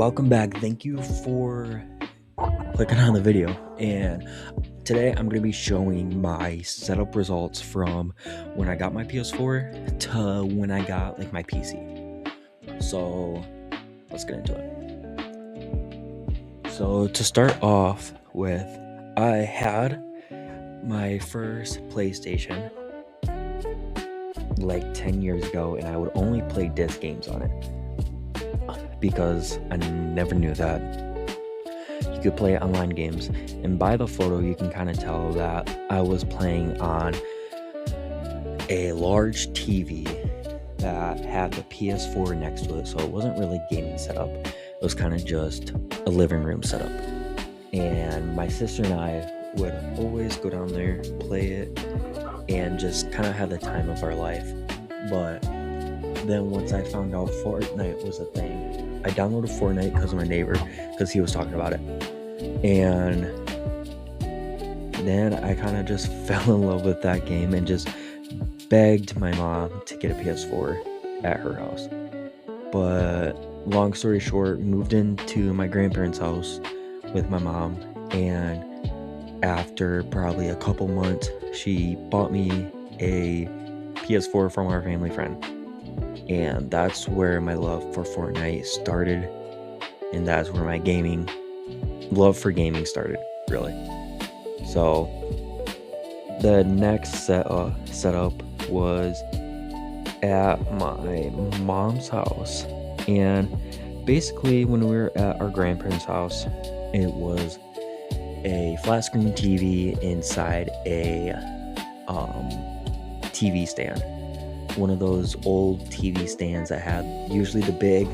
Welcome back. Thank you for clicking on the video. And today I'm going to be showing my setup results from when I got my PS4 to when I got my PC. So let's get into it. So to start off with, I had my first PlayStation like 10 years ago, and I would only play disc games on it because I never knew that you could play online games. And by the photo you can kind of tell that I was playing on a large TV that had the PS4 next to it, so it wasn't really gaming setup. It was kind of just a living room setup. And my sister and I would always go down there, play it, and just kind of have the time of our life. But then once I found out Fortnite was a thing, I downloaded Fortnite because of my neighbor, because he was talking about it. And then I kind of just fell in love with that game and just begged my mom to get a PS4 at her house. But long story short, moved into my grandparents' house with my mom, and after probably a couple months, she bought me a PS4 from our family friend. And that's where my love for Fortnite started, and that's where my love for gaming started, really. So the next setup was at my mom's house, and basically when we were at our grandparents' house, it was a flat screen TV inside a TV stand. One of those old TV stands that had usually the big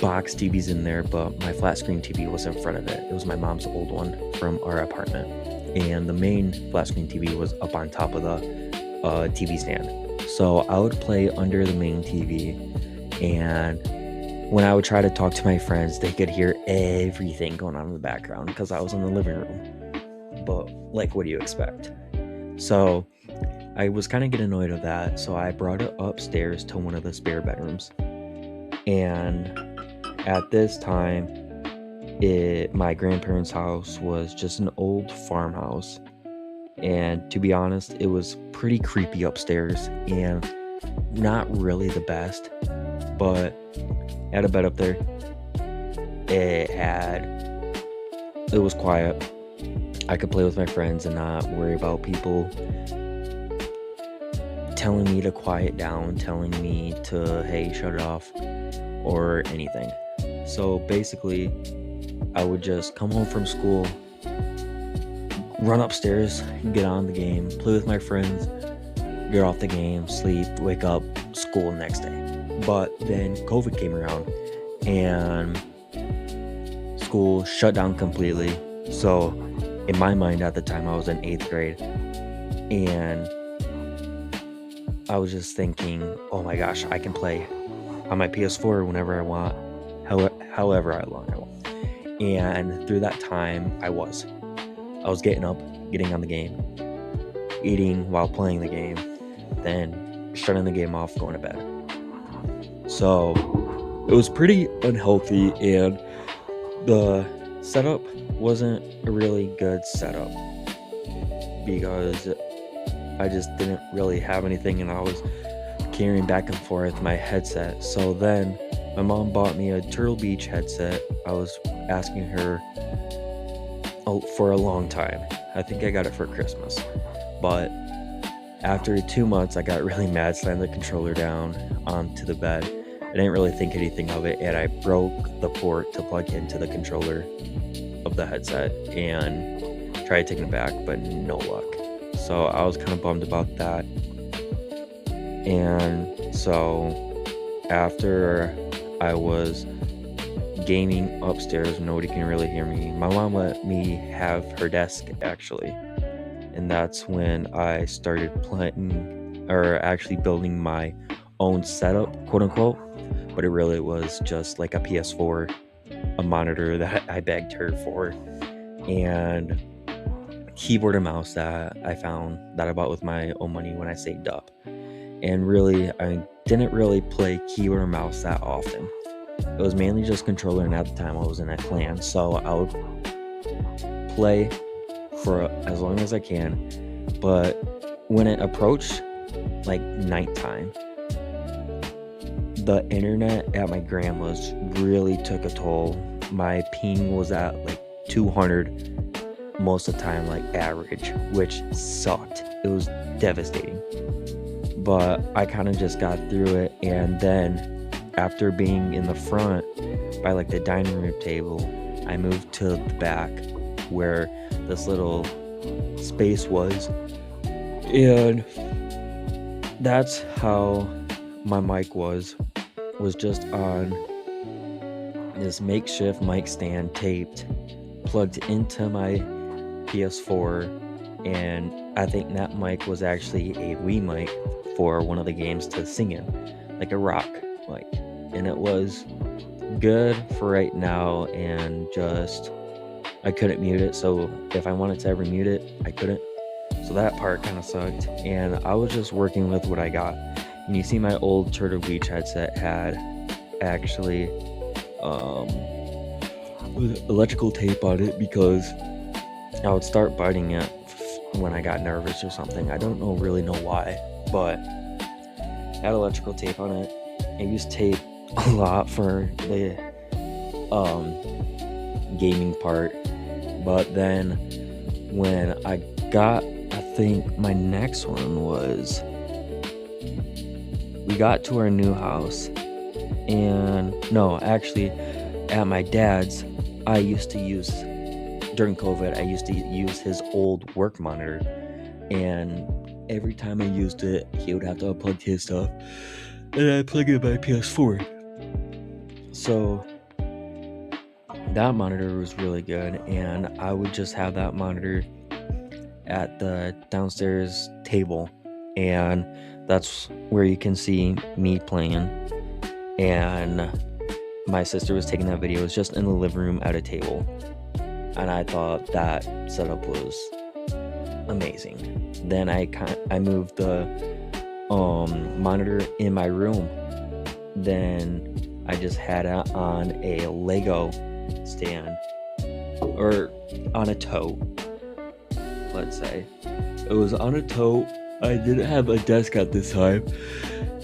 box TVs in there, but my flat screen TV was in front of it. It was my mom's old one from our apartment, and the main flat screen TV was up on top of the TV stand. So I would play under the main TV, and when I would try to talk to my friends, they could hear everything going on in the background because I was in the living room. But what do you expect? So I was kind of getting annoyed of that, so I brought it upstairs to one of the spare bedrooms. And at this time, my grandparents' house was just an old farmhouse. And to be honest, it was pretty creepy upstairs and not really the best, but it had a bed up there. It was quiet. I could play with my friends and not worry about people telling me to quiet down, telling me to, hey, shut it off, or anything. So basically, I would just come home from school, run upstairs, get on the game, play with my friends, get off the game, sleep, wake up, school next day. But then COVID came around and school shut down completely. So in my mind at the time, I was in 8th grade, and I was just thinking, oh my gosh, I can play on my PS4 whenever I want, however long I want. And through that time, I was getting up, getting on the game, eating while playing the game, then shutting the game off, going to bed. So it was pretty unhealthy, and the setup wasn't a really good setup because I just didn't really have anything, and I was carrying back and forth my headset. So then my mom bought me a Turtle Beach headset. I was asking her for a long time. I think I got it for Christmas. But after 2 months, I got really mad, slammed the controller down onto the bed. I didn't really think anything of it, and I broke the port to plug into the controller of the headset and tried taking it back, but no luck. So I was kind of bummed about that. And so after I was gaming upstairs, nobody can really hear me. My mom let me have her desk, actually. And that's when I started playing, or actually building my own setup, quote unquote. But it really was just like a PS4, a monitor that I begged her for, and keyboard and mouse that I bought with my own money when I saved up. And really, I didn't really play keyboard or mouse that often. It was mainly just controller, and at the time I was in a clan, so I would play for as long as I can. But when it approached like nighttime, the internet at my grandma's really took a toll. My ping was at like 200 most of the time, like average, which sucked. It was devastating. But I kind of just got through it, and then after being in the front by like the dining room table, I moved to the back where this little space was, and that's how my mic was just on this makeshift mic stand, taped, plugged into my PS4, and I think that mic was actually a Wii mic for one of the games to sing in, like a rock mic, and it was good for right now, and just I couldn't mute it, so if I wanted to ever mute it, I couldn't. So that part kind of sucked, and I was just working with what I got. And you see my old Turtle Beach headset had actually electrical tape on it because I would start biting it when I got nervous or something. I don't really know why, but it had electrical tape on it. I used tape a lot for the gaming part, but then when I got, I think my next one was, we got to our new house, and no, actually at my dad's, I used to use, during COVID, I used to use his old work monitor, and every time I used it, he would have to unplug his stuff, and I'd plug in my PS4. So that monitor was really good, and I would just have that monitor at the downstairs table, and that's where you can see me playing. And my sister was taking that video. It was just in the living room at a table, and I thought that setup was amazing. Then I moved the monitor in my room. Then I just had it on a Lego stand, or on a tote, let's say. It was on a tote. I didn't have a desk at this time,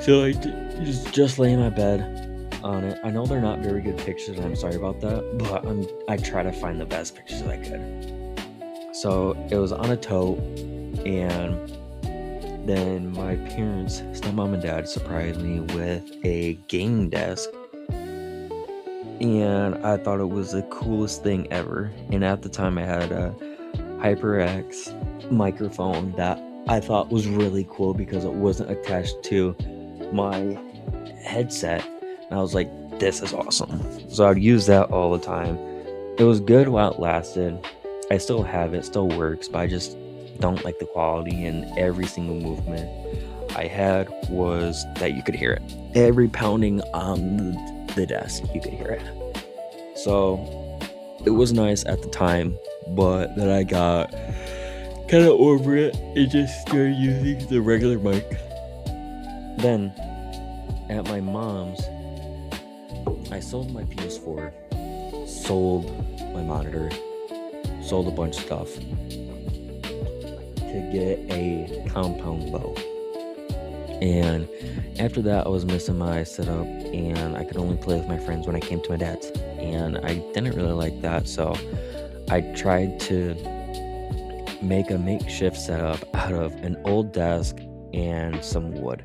so I just lay in my bed on it. I know they're not very good pictures, and I'm sorry about that, but I try to find the best pictures I could. So it was on a tote, and then my parents, stepmom and dad, surprised me with a gaming desk, and I thought it was the coolest thing ever. And at the time I had a HyperX microphone that I thought was really cool because it wasn't attached to my headset, and I was like, this is awesome. So I'd use that all the time. It was good while it lasted. I still have it, still works, but I just don't like the quality, and every single movement I had was that you could hear it. Every pounding on the desk, you could hear it. So it was nice at the time, but then I got kind of over it and just started using the regular mic. Then at my mom's, I sold my PS4, sold my monitor, sold a bunch of stuff to get a compound bow. And after that, I was missing my setup, and I could only play with my friends when I came to my dad's, and I didn't really like that, so I tried to make a makeshift setup out of an old desk and some wood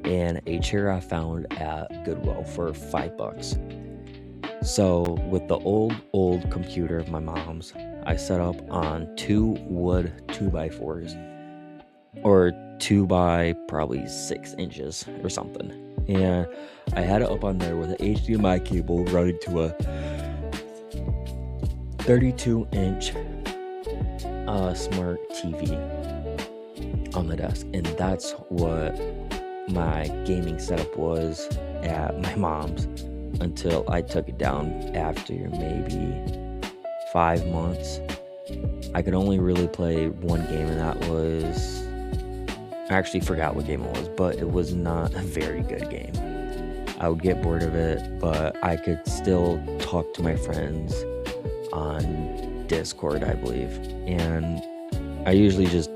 and a chair I found at Goodwill for $5. So with the old computer of my mom's, I set up on 2 wood 2x4s, or 2 by probably 6 inches or something, and I had it up on there with an HDMI cable running to a 32-inch smart TV on the desk, and that's what my gaming setup was at my mom's until I took it down after maybe 5 months. I could only really play one game, and that was, I actually forgot what game it was, but it was not a very good game. I would get bored of it, but I could still talk to my friends on Discord, I believe. And I usually just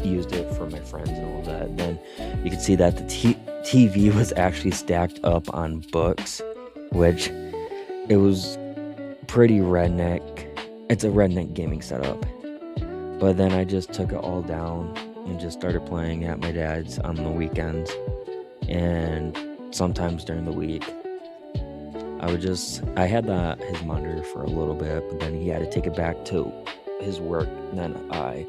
used it for my friends and all that. Then you could see that the TV was actually stacked up on books, which it was pretty redneck. It's a redneck gaming setup. But then I just took it all down and just started playing at my dad's on the weekends and sometimes during the week. I had his monitor for a little bit, but then he had to take it back to his work. And then I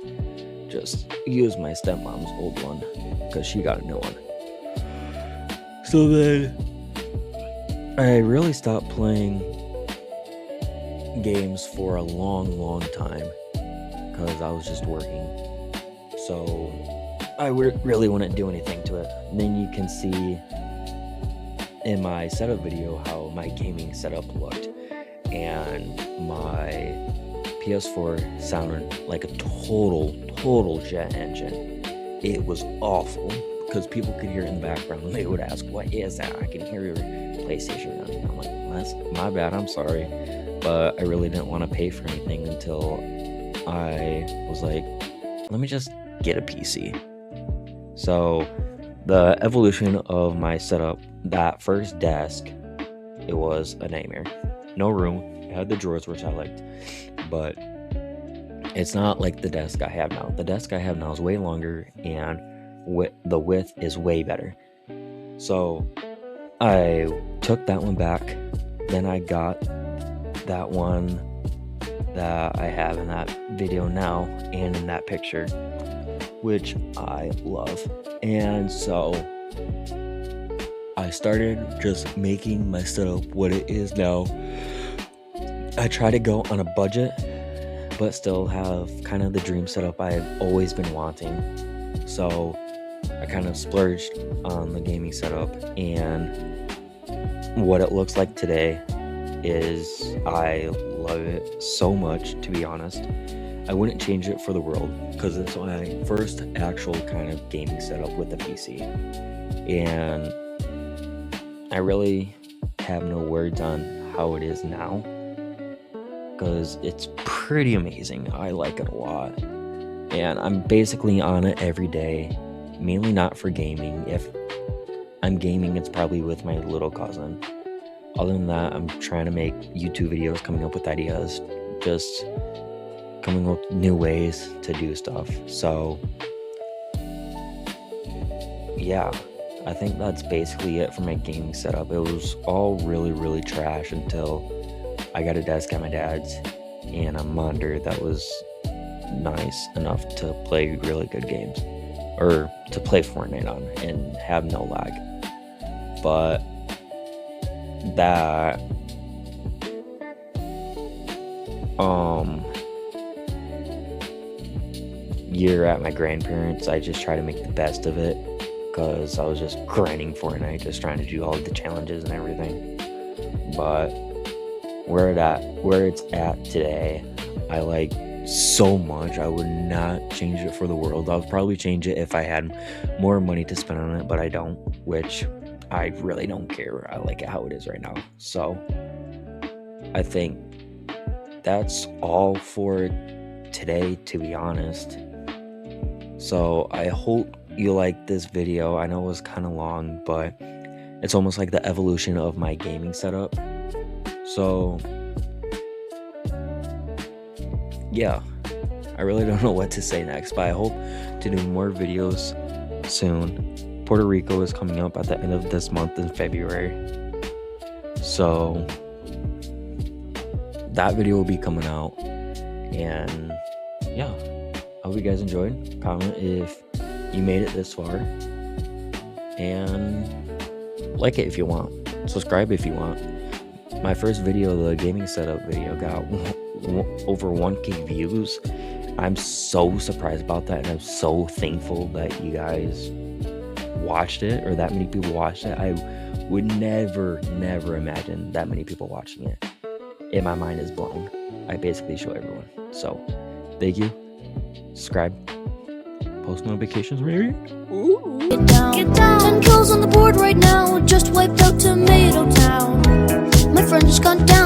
just used my stepmom's old one because she got a new one. So then I really stopped playing games for a long time because I was just working. So I really wouldn't do anything to it. And then you can see in my setup video how my gaming setup looked, and my PS4 sounded like a total jet engine. It was awful because people could hear it in the background and they would ask, "What is that? I can hear your PlayStation." And I'm like, well, "That's my bad, I'm sorry." But I really didn't want to pay for anything until I was like, let me just get a PC. So the evolution of my setup, that first desk, it was a nightmare. No room. It had the drawers, which I liked, but it's not like the desk I have now. The desk I have now is way longer, and the width is way better. So I took that one back. Then I got that one that I have in that video now and in that picture, which I love. And so I started just making my setup what it is now. I try to go on a budget, but still have kind of the dream setup I've always been wanting. So I kind of splurged on the gaming setup, and what it looks like today is I love it so much, to be honest. I wouldn't change it for the world because it's my first actual kind of gaming setup with a PC. And I really have no words on how it is now because it's pretty amazing. I like it a lot. And I'm basically on it every day, mainly not for gaming. If I'm gaming, it's probably with my little cousin. Other than that, I'm trying to make YouTube videos, coming up with ideas, just coming up with new ways to do stuff. So yeah, I think that's basically it for my gaming setup. It was all really trash until I got a desk at my dad's and a monitor that was nice enough to play really good games, or to play Fortnite on and have no lag. But that year at my grandparents, I just try to make the best of it because I was just grinding Fortnite, just trying to do all of the challenges and everything. But where it's at today, I like so much. I would not change it for the world. I would probably change it if I had more money to spend on it, but I don't, which I really don't care. I like it how it is right now. So I think that's all for today, to be honest. So I hope you like this video. I know it was kind of long, but it's almost like the evolution of my gaming setup. So yeah, I really don't know what to say next, but I hope to do more videos soon. Puerto Rico is coming up at the end of this month in February. So that video will be coming out. And yeah, I hope you guys enjoyed. Comment if you made it this far. And like it if you want. Subscribe if you want. My first video, the gaming setup video, got over 1K views. I'm so surprised about that, and I'm so thankful that you guys watched it, or that many people watched it. I would never imagine that many people watching it. And my mind is blown. I basically show everyone. So thank you. Subscribe. post notifications maybe. Get down. 10 kills on the board right now. Just wiped out Tomato Town. My friend just got down.